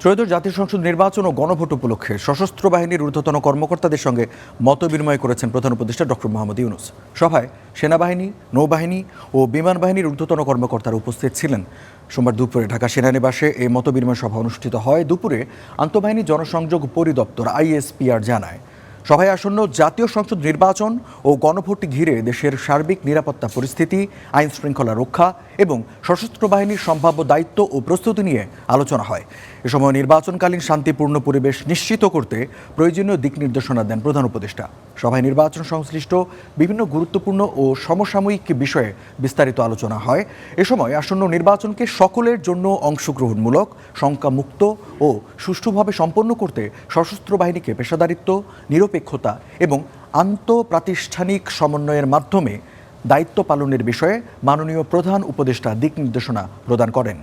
ত্রয়োদশ জাতীয় সংসদ নির্বাচন ও গণভোট উপলক্ষে সশস্ত্র বাহিনীর ঊর্ধ্বতন কর্মকর্তাদের সঙ্গে মতবিনিময় করেছেন প্রধান উপদেষ্টা ডক্টর মোহাম্মদ ইউনূস। সভায় সেনাবাহিনী, নৌবাহিনী ও বিমান বাহিনীর ঊর্ধ্বতন কর্মকর্তারা উপস্থিত ছিলেন। সোমবার দুপুরে ঢাকা সেনানিবাসে এই মতবিনিময় সভা অনুষ্ঠিত হয়। দুপুরে আন্তঃবাহিনী জনসংযোগ পরিদপ্তর আইএসপিআর জানায়, সভায় আসন্ন জাতীয় সংসদ নির্বাচন ও গণভোট ঘিরে দেশের সার্বিক নিরাপত্তা পরিস্থিতি, আইন শৃঙ্খলা রক্ষা এবং সশস্ত্র বাহিনীর সম্ভাব্য দায়িত্ব ও প্রস্তুতি নিয়ে আলোচনা হয়। এ সময় নির্বাচনকালীন শান্তিপূর্ণ পরিবেশ নিশ্চিত করতে প্রয়োজনীয় দিক নির্দেশনা দেন প্রধান উপদেষ্টা। সভায় নির্বাচন সংশ্লিষ্ট বিভিন্ন গুরুত্বপূর্ণ ও সমসাময়িক বিষয়ে বিস্তারিত আলোচনা হয়। এ সময় আসন্ন নির্বাচনকে সকলের জন্য অংশগ্রহণমূলক, শঙ্কামুক্ত ও সুষ্ঠুভাবে সম্পন্ন করতে সশস্ত্র বাহিনীকে পেশাদারিত্ব, নিরপেক্ষতা এবং আন্তঃপ্রাতিষ্ঠানিক সমন্বয়ের মাধ্যমে দায়িত্ব পালনের বিষয়ে মাননীয় প্রধান উপদেষ্টা দিক নির্দেশনা প্রদান করেন।